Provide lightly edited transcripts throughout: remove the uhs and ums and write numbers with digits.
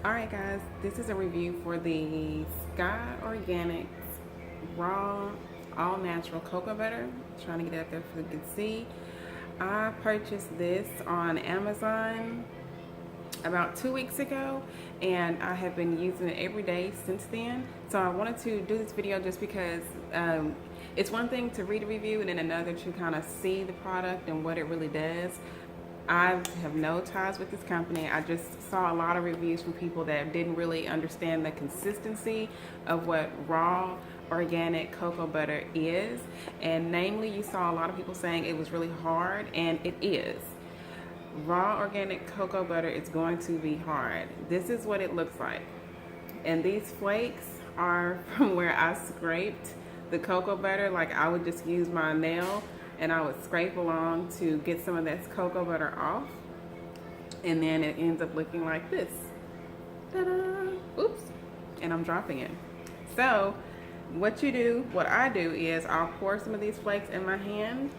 Alright guys, this is a review for the Sky Organics Raw All Natural Cocoa Butter. Trying to get it up there so you can see. I purchased this on Amazon about 2 weeks ago, and I have been using it every day since then. So I wanted to do this video just because it's one thing to read a review and then another to kind of see the product and what it really does. I have no ties with this company. I just saw a lot of reviews from people that didn't really understand the consistency of what raw organic cocoa butter is. And namely, you saw a lot of people saying it was really hard, and it is. Raw organic cocoa butter is going to be hard. This is what it looks like. And these flakes are from where I scraped the cocoa butter. Like, I would just use my nail and I would scrape along to get some of that cocoa butter off, and then it ends up looking like this. Ta-da! Oops, and I'm dropping it. So what I do is I'll pour some of these flakes in my hand,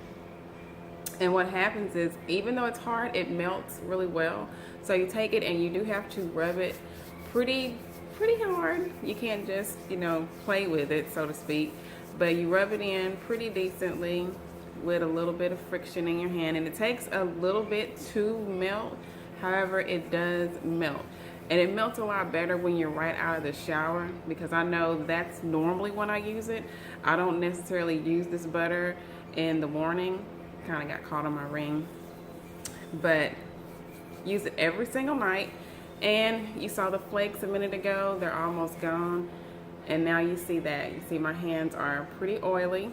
and what happens is, even though it's hard, it melts really well. So you take it and you do have to rub it pretty hard. You can't just, play with it, so to speak, but you rub it in pretty decently with a little bit of friction in your hand, and it takes a little bit to melt. However, it does melt, and it melts a lot better when you're right out of the shower, because I know that's normally when I use it. I don't necessarily use this butter in the morning. Kind of got caught on my ring, but use it every single night. And you saw the flakes a minute ago, they're almost gone, and now you see that. You see my hands are pretty oily.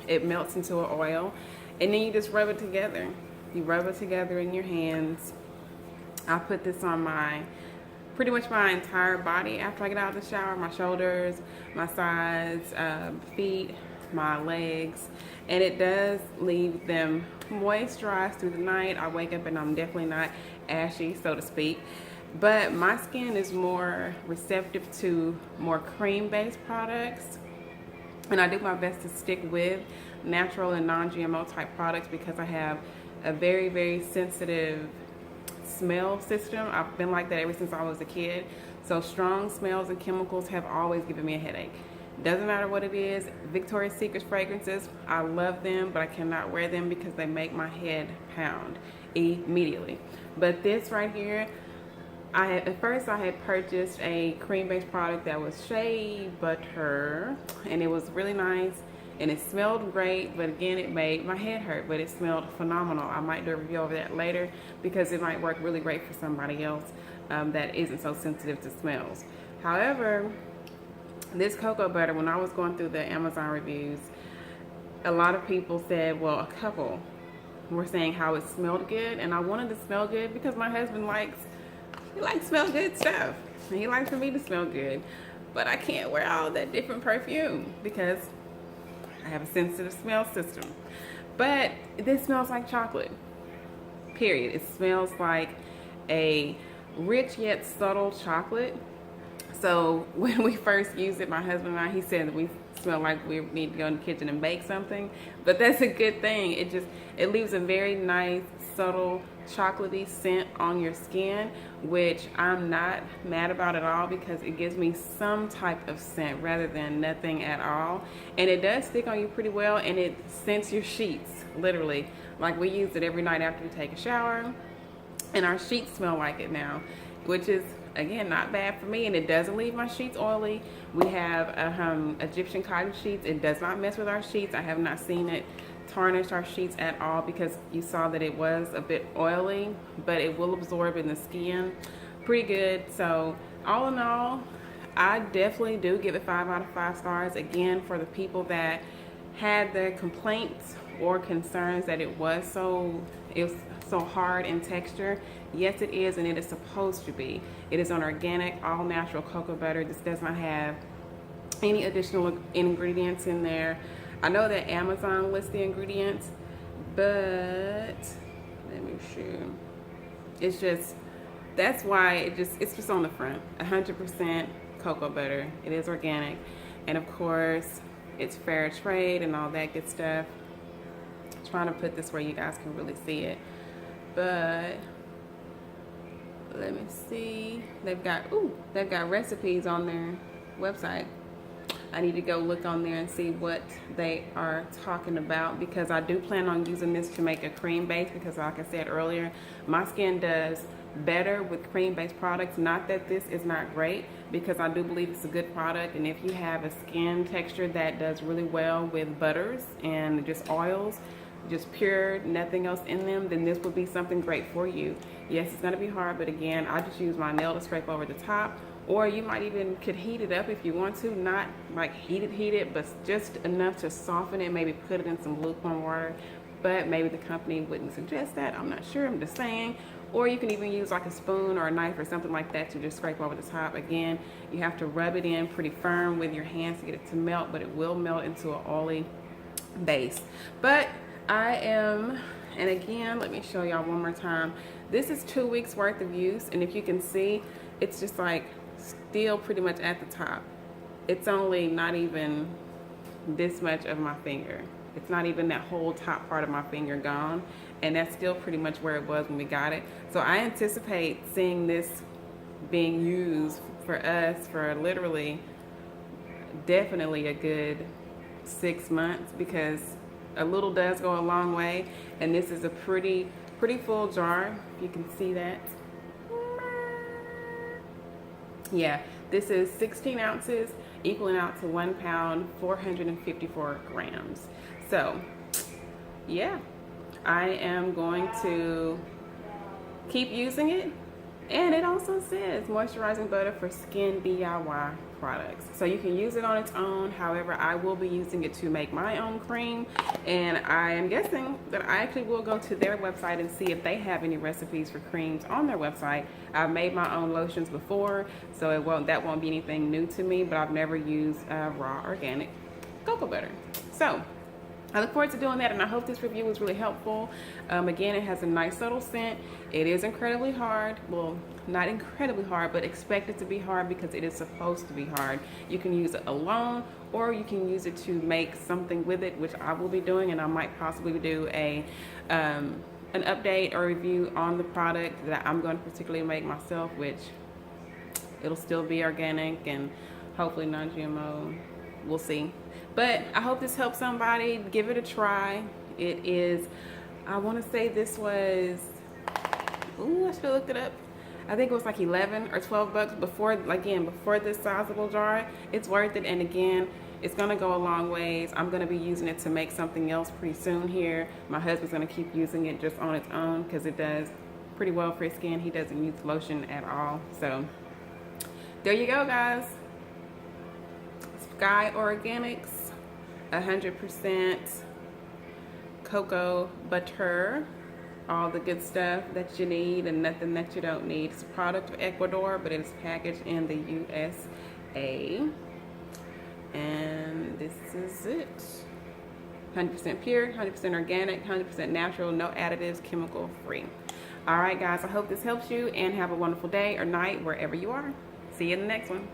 It melts into an oil, and then you just rub it together. You rub it together in your hands. I put this on pretty much my entire body after I get out of the shower. My shoulders, my sides, feet, my legs, and it does leave them moisturized through the night. I wake up and I'm definitely not ashy, so to speak. But my skin is more receptive to more cream-based products, and I do my best to stick with natural and non-GMO type products because I have a very, very sensitive smell system. I've been like that ever since I was a kid. So strong smells and chemicals have always given me a headache. Doesn't matter what it is. Victoria's Secret fragrances, I love them, but I cannot wear them because they make my head pound immediately. But this right here, at first I had purchased a cream-based product that was shea butter, and it was really nice, and it smelled great, but again, it made my head hurt, but it smelled phenomenal. I might do a review over that later because it might work really great for somebody else that isn't so sensitive to smells. However, this cocoa butter, when I was going through the Amazon reviews, a lot of people said, well, a couple were saying how it smelled good, and I wanted to smell good because my husband likes smell good stuff. He likes for me to smell good, but I can't wear all that different perfume because I have a sensitive smell system. But this smells like chocolate, period. It smells like a rich yet subtle chocolate. So when we first used it, my husband and I, he said that we smell like we need to go in the kitchen and bake something, but that's a good thing. It leaves a very nice, subtle, chocolatey scent on your skin, which I'm not mad about at all because it gives me some type of scent rather than nothing at all. And it does stick on you pretty well, and it scents your sheets, literally. Like, we use it every night after we take a shower, and our sheets smell like it now, which is, again, not bad for me, and it doesn't leave my sheets oily. We have Egyptian cotton sheets. It does not mess with our sheets. I have not seen it tarnish our sheets at all because you saw that it was a bit oily, but it will absorb in the skin pretty good. So all in all, I definitely do give it 5 out of 5 stars. Again, for the people that had the complaints or concerns that it was so hard in texture, yes it is, and it is supposed to be. It is an organic, all natural cocoa butter. This does not have any additional ingredients in there. I know that Amazon lists the ingredients, but let me show. It's just, that's why it's just on the front. 100% cocoa butter. It is organic, and of course it's fair trade and all that good stuff. I'm trying to put this where you guys can really see it, but Let me see. They've got recipes on their website. I need to go look on there and see what they are talking about, because I do plan on using this to make a cream base, because like I said earlier, my skin does better with cream based products. Not that this is not great, because I do believe it's a good product, and if you have a skin texture that does really well with butters and just oils, just pure, nothing else in them, then this would be something great for you. Yes, it's going to be hard, but again, I just use my nail to scrape over the top, or you might even could heat it up if you want to, not like heat it, but just enough to soften it, maybe put it in some lukewarm water, but maybe the company wouldn't suggest that, I'm not sure, I'm just saying. Or you can even use like a spoon or a knife or something like that to just scrape over the top. Again, you have to rub it in pretty firm with your hands to get it to melt, but it will melt into an oily base. But and again, let me show y'all one more time. This is 2 weeks worth of use, and if you can see, it's just like still pretty much at the top. It's only not even this much of my finger. It's not even that whole top part of my finger gone, and that's still pretty much where it was when we got it. So I anticipate seeing this being used for us for literally definitely a good 6 months, because a little does go a long way, and this is a pretty full jar. You can see that. Yeah, this is 16 ounces, equaling out to 1 pound, 454 grams. So yeah, I am going to keep using it. And it also says moisturizing butter for skin DIY products. So you can use it on its own. However, I will be using it to make my own cream. And I am guessing that I actually will go to their website and see if they have any recipes for creams on their website. I've made my own lotions before, so that won't be anything new to me, but I've never used raw organic cocoa butter. So I look forward to doing that, and I hope this review was really helpful. Again, it has a nice subtle scent. It is incredibly hard. Well, not incredibly hard, but expect it to be hard because it is supposed to be hard. You can use it alone, or you can use it to make something with it, which I will be doing, and I might possibly do an update or review on the product that I'm going to particularly make myself, which it'll still be organic and hopefully non-GMO. We'll see. But I hope this helps somebody. Give it a try. It is, I want to say this was, I should have looked it up. I think it was like 11 or 12 bucks before this sizable jar. It's worth it. And again, it's going to go a long ways. I'm going to be using it to make something else pretty soon here. My husband's going to keep using it just on its own because it does pretty well for his skin. He doesn't use lotion at all. So there you go, guys. Sky Organics, 100% cocoa butter, all the good stuff that you need and nothing that you don't need. It's a product of Ecuador, but it is packaged in the USA. And this is it. 100% pure, 100% organic, 100% natural, no additives, chemical free. All right, guys, I hope this helps you, and have a wonderful day or night wherever you are. See you in the next one.